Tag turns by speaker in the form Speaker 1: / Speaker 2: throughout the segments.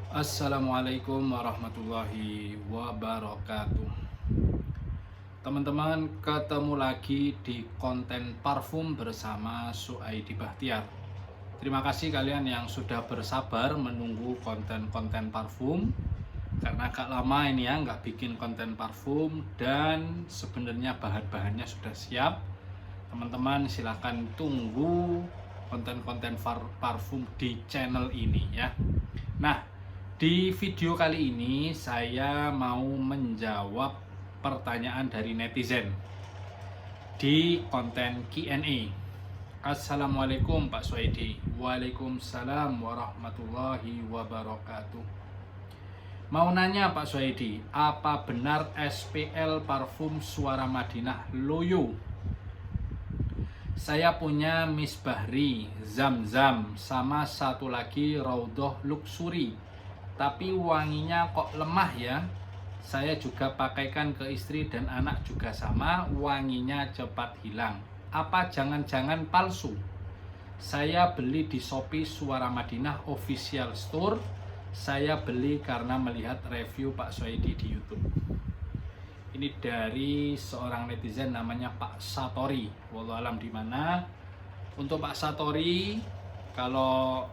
Speaker 1: Assalamualaikum warahmatullahi wabarakatuh. Teman-teman, ketemu lagi di konten parfum bersama Suaidi Bahtiar. Terima kasih kalian yang sudah bersabar menunggu konten-konten parfum. Karena agak lama ini ya nggak bikin konten parfum, dan sebenarnya bahan-bahannya sudah siap. Teman-teman silahkan tunggu konten-konten parfum di channel ini ya. Nah, di video kali ini saya mau menjawab pertanyaan dari netizen di konten Q&A. Assalamualaikum Pak Suaidi. Waalaikumsalam warahmatullahi wabarakatuh. Mau nanya Pak Suaidi, apa benar SPL parfum Suara Madinah Loyo? Saya punya Misbahri, Zam-Zam, sama satu lagi Raudhoh Luxury. Tapi wanginya kok lemah ya. Saya juga pakaikan ke istri dan anak juga sama, wanginya cepat hilang. Apa jangan-jangan palsu? Saya beli di Shopee Suara Madinah Official Store. Saya beli karena melihat review Pak Suaidi di YouTube. Ini dari seorang netizen namanya Pak Satori. Wallahualam di mana. Untuk Pak Satori, kalau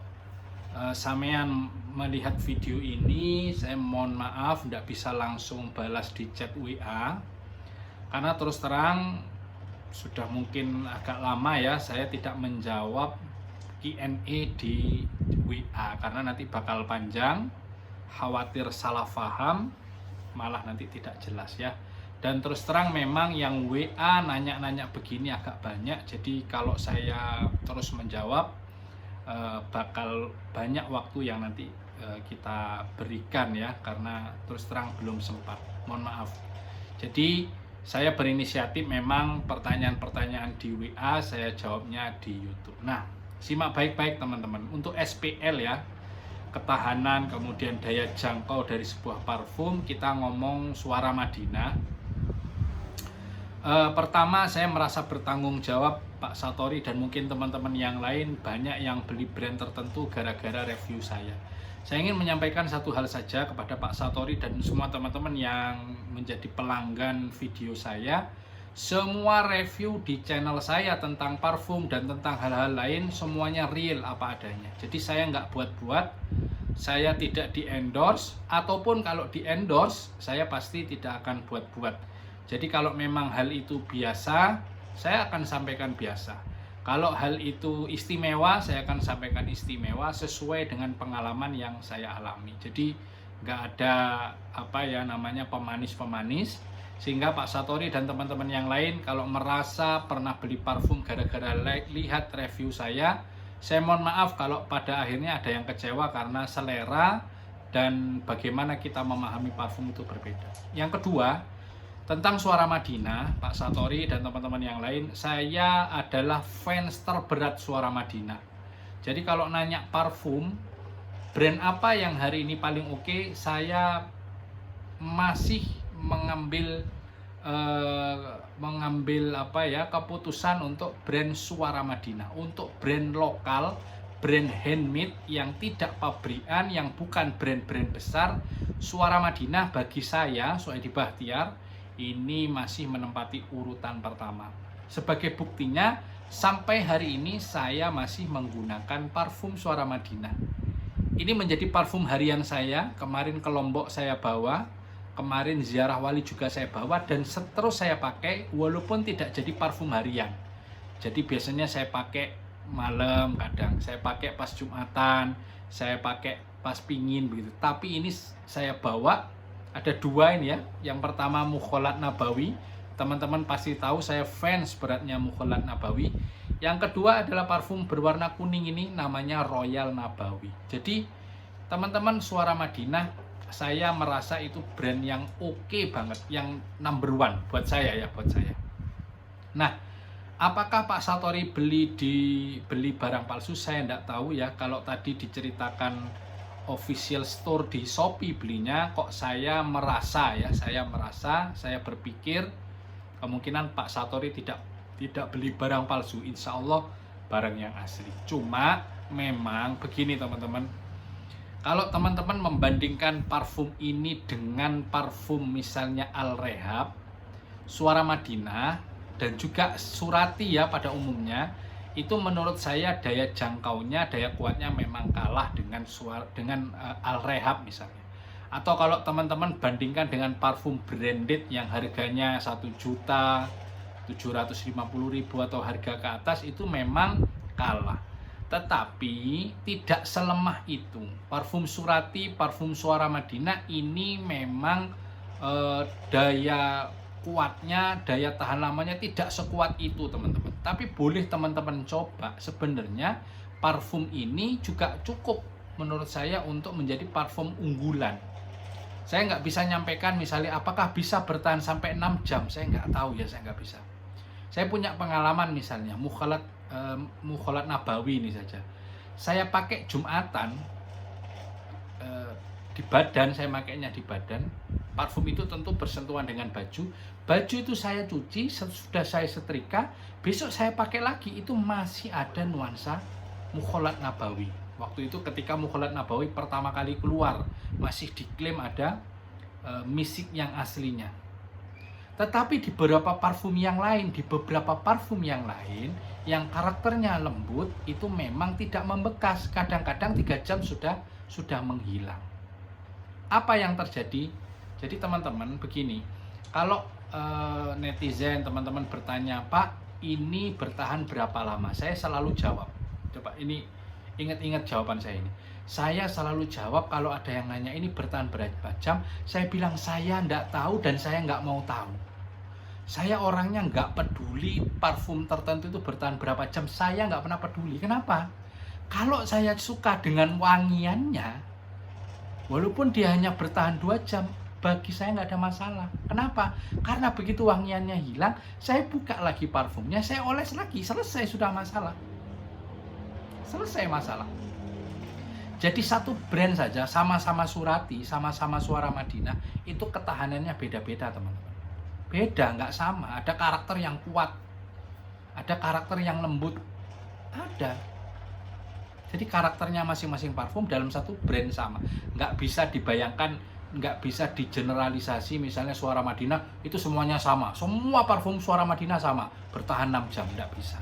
Speaker 1: sampean melihat video ini, saya mohon maaf tidak bisa langsung balas di chat WA, karena terus terang sudah mungkin agak lama ya saya tidak menjawab Q&A di WA, karena nanti bakal panjang, khawatir salah paham, malah nanti tidak jelas ya. Dan terus terang memang yang WA nanya-nanya begini agak banyak, jadi kalau saya terus menjawab bakal banyak waktu yang nanti kita berikan ya, karena terus terang belum sempat, mohon maaf. Jadi saya berinisiatif memang pertanyaan-pertanyaan di WA saya jawabnya di YouTube. Nah, simak baik-baik teman-teman. Untuk SPL ya, ketahanan kemudian daya jangkau dari sebuah parfum, kita ngomong Suara Madinah. Pertama, saya merasa bertanggung jawab Pak Satori dan mungkin teman-teman yang lain banyak yang beli brand tertentu gara-gara review saya. Saya ingin menyampaikan satu hal saja kepada Pak Satori dan semua teman-teman yang menjadi pelanggan video saya. Semua review di channel saya tentang parfum dan tentang hal-hal lain semuanya real apa adanya. Jadi saya nggak buat-buat, saya tidak di-endorse, ataupun kalau di-endorse saya pasti tidak akan buat-buat. Jadi kalau memang hal itu biasa, saya akan sampaikan biasa. Kalau hal itu istimewa, saya akan sampaikan istimewa sesuai dengan pengalaman yang saya alami. Jadi nggak ada apa ya namanya pemanis-pemanis, sehingga Pak Satori dan teman-teman yang lain kalau merasa pernah beli parfum gara-gara lihat review saya mohon maaf kalau pada akhirnya ada yang kecewa karena selera dan bagaimana kita memahami parfum itu berbeda. Yang kedua, tentang Suara Madinah, Pak Satori dan teman-teman yang lain, saya adalah fans terberat Suara Madinah. Jadi kalau nanya parfum, brand apa yang hari ini paling oke, saya masih mengambil keputusan untuk brand Suara Madinah, untuk brand lokal, brand handmade yang tidak pabrikan, yang bukan brand-brand besar. Suara Madinah bagi saya, Suaidi Bahtiar, ini masih menempati urutan pertama. Sebagai buktinya, sampai hari ini saya masih menggunakan parfum Suara Madinah. Ini menjadi parfum harian saya. Kemarin ke Lombok saya bawa, kemarin ziarah wali juga saya bawa, dan terus saya pakai walaupun tidak jadi parfum harian. Jadi biasanya saya pakai malam, kadang saya pakai pas Jumatan, saya pakai pas pingin begitu. Tapi ini saya bawa ada dua ini ya. Yang pertama Mukholat Nabawi, teman-teman pasti tahu saya fans beratnya Mukholat Nabawi. Yang kedua adalah parfum berwarna kuning ini, namanya Royal Nabawi. Jadi teman-teman, Suara Madinah saya merasa itu brand yang oke banget, yang number one buat saya ya, buat saya. Nah, apakah Pak Satori beli barang palsu? Saya tidak tahu ya. Kalau tadi diceritakan official store di Shopee belinya, kok saya berpikir kemungkinan Pak Satori tidak beli barang palsu, insya Allah barang yang asli. Cuma memang begini teman-teman, Kalau teman-teman membandingkan parfum ini dengan parfum misalnya Al Rehab, Suara Madinah, dan juga Surati ya pada umumnya, itu menurut saya daya jangkaunya, daya kuatnya memang kalah dengan Al Rehab misalnya. Atau kalau teman-teman bandingkan dengan parfum branded yang harganya 1.750.000 atau harga ke atas, itu memang kalah. Tetapi tidak selemah itu. Parfum Surati, parfum Suara Madinah ini memang daya kuatnya, daya tahan lamanya tidak sekuat itu teman-teman. Tapi boleh teman-teman coba. Sebenarnya parfum ini juga cukup menurut saya untuk menjadi parfum unggulan. Saya nggak bisa nyampaikan misalnya apakah bisa bertahan sampai 6 jam. Saya nggak tahu ya, saya nggak bisa. Saya punya pengalaman misalnya Mukholat Nabawi ini saja. Saya pakai Jumatan di badan, saya makainya di badan. Parfum itu tentu bersentuhan dengan baju. Baju itu saya cuci, sudah saya setrika, besok saya pakai lagi, itu masih ada nuansa Mukholat Nabawi. Waktu itu ketika Mukholat Nabawi pertama kali keluar, masih diklaim ada misik yang aslinya. Tetapi di beberapa parfum yang lain, yang karakternya lembut, itu memang tidak membekas. Kadang-kadang 3 jam sudah menghilang. Apa yang terjadi? Jadi teman-teman begini, kalau netizen teman-teman bertanya, Pak, ini bertahan berapa lama? Saya selalu jawab. Coba ini ingat-ingat jawaban saya ini. Saya selalu jawab kalau ada yang nanya ini bertahan berapa jam, saya bilang saya enggak tahu dan saya enggak mau tahu. Saya orangnya enggak peduli parfum tertentu itu bertahan berapa jam, saya enggak pernah peduli. Kenapa? Kalau saya suka dengan wangiannya, walaupun dia hanya bertahan 2 jam, bagi saya nggak ada masalah. Kenapa? Karena begitu wangiannya hilang, saya buka lagi parfumnya, saya oles lagi, selesai sudah masalah. Selesai masalah. Jadi satu brand saja, sama-sama Surati, sama-sama Suara Madinah, itu ketahanannya beda-beda teman-teman. Beda, nggak sama. Ada karakter yang kuat, ada karakter yang lembut, ada. Jadi karakternya masing-masing parfum dalam satu brand sama. Nggak bisa dibayangkan, nggak bisa digeneralisasi misalnya Suara Madinah itu semuanya sama. Semua parfum Suara Madinah sama, bertahan 6 jam, nggak bisa.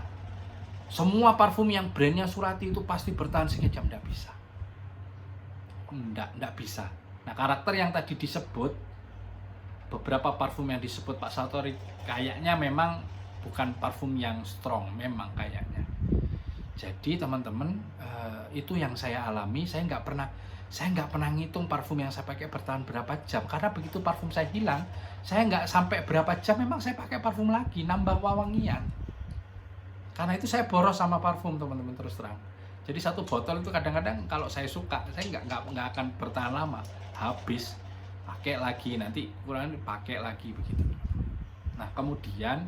Speaker 1: Semua parfum yang brandnya Surati itu pasti bertahan sekian jam, nggak bisa. Nggak bisa. Nah, karakter yang tadi disebut, beberapa parfum yang disebut Pak Satori, kayaknya memang bukan parfum yang strong, memang kayaknya. Jadi teman-teman, itu yang saya alami. Saya nggak pernah ngitung parfum yang saya pakai bertahan berapa jam, karena begitu parfum saya hilang, saya nggak sampai berapa jam memang saya pakai parfum lagi, nambah wangian. Karena itu saya boros sama parfum teman-teman, terus terang. Jadi satu botol itu kadang-kadang kalau saya suka, saya nggak akan bertahan lama, habis pakai lagi, nanti kurang pakai lagi begitu. Nah kemudian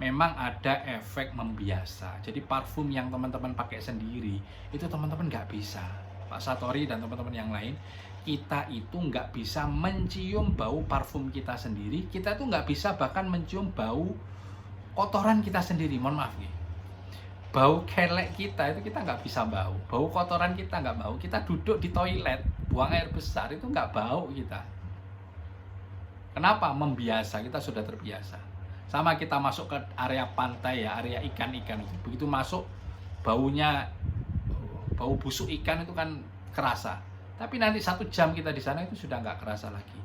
Speaker 1: memang ada efek membiasa. Jadi parfum yang teman-teman pakai sendiri itu teman-teman nggak bisa. Pak Satori dan teman-teman yang lain, kita itu nggak bisa mencium bau parfum kita sendiri. Kita tuh nggak bisa bahkan mencium bau kotoran kita sendiri. Mohon maaf nih. Bau kelek kita itu kita nggak bisa bau. Bau kotoran kita nggak bau. Kita duduk di toilet, buang air besar itu nggak bau kita. Kenapa? Membiasa, kita sudah terbiasa. Sama kita masuk ke area pantai ya, area ikan-ikan itu. Begitu masuk, baunya, bau busuk ikan itu kan kerasa. Tapi nanti 1 jam kita di sana itu sudah nggak kerasa lagi.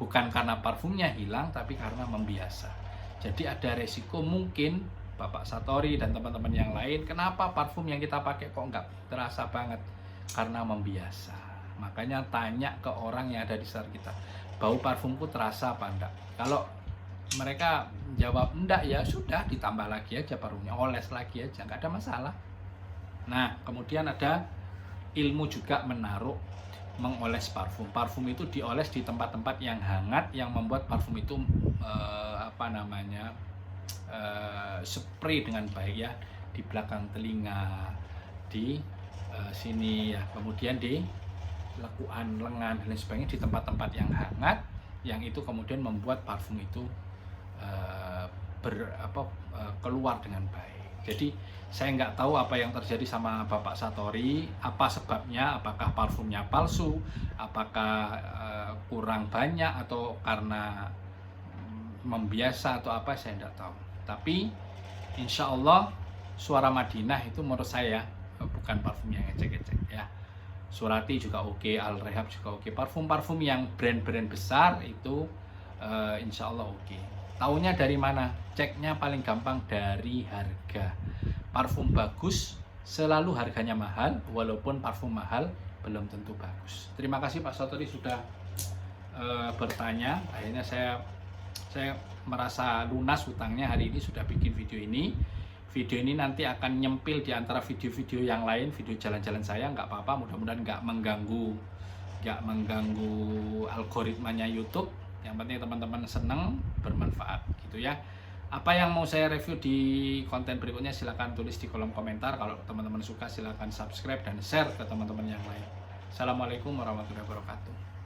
Speaker 1: Bukan karena parfumnya hilang, tapi karena membiasa. Jadi ada resiko mungkin Bapak Satori dan teman-teman yang lain, kenapa parfum yang kita pakai kok nggak terasa banget? Karena membiasa. Makanya tanya ke orang yang ada di sekitar kita, bau parfumku terasa apa enggak? Kalau mereka jawab enggak, ya sudah ditambah lagi aja parfumnya, oles lagi aja, nggak ada masalah. Nah kemudian ada ilmu juga mengoles parfum. Parfum itu dioles di tempat-tempat yang hangat, yang membuat parfum itu spray dengan baik ya, di belakang telinga, di sini ya, kemudian di lekuan lengan dan lain sebagainya, di tempat-tempat yang hangat, yang itu kemudian membuat parfum itu keluar dengan baik. Jadi saya nggak tahu apa yang terjadi sama Bapak Satori, apa sebabnya, apakah parfumnya palsu, apakah kurang banyak atau karena membiasa atau apa, saya tidak tahu. Tapi insya Allah Suara Madinah itu menurut saya bukan parfum yang ecek-ecek ya. Surati juga oke, Al Rehab juga oke. Parfum-parfum yang brand-brand besar itu insya Allah oke. Taunya dari mana? Ceknya paling gampang dari harga. Parfum bagus selalu harganya mahal, walaupun parfum mahal belum tentu bagus. Terima kasih Pak Satori sudah bertanya. Akhirnya saya merasa lunas hutangnya hari ini sudah bikin video ini. Video ini nanti akan nyempil di antara video-video yang lain, video jalan-jalan saya, nggak apa-apa, mudah-mudahan nggak mengganggu algoritmanya YouTube. Yang penting teman-teman seneng, bermanfaat gitu ya. Apa yang mau saya review di konten berikutnya silahkan tulis di kolom komentar. Kalau teman-teman suka silahkan subscribe dan share ke teman-teman yang lain. Assalamualaikum warahmatullahi wabarakatuh.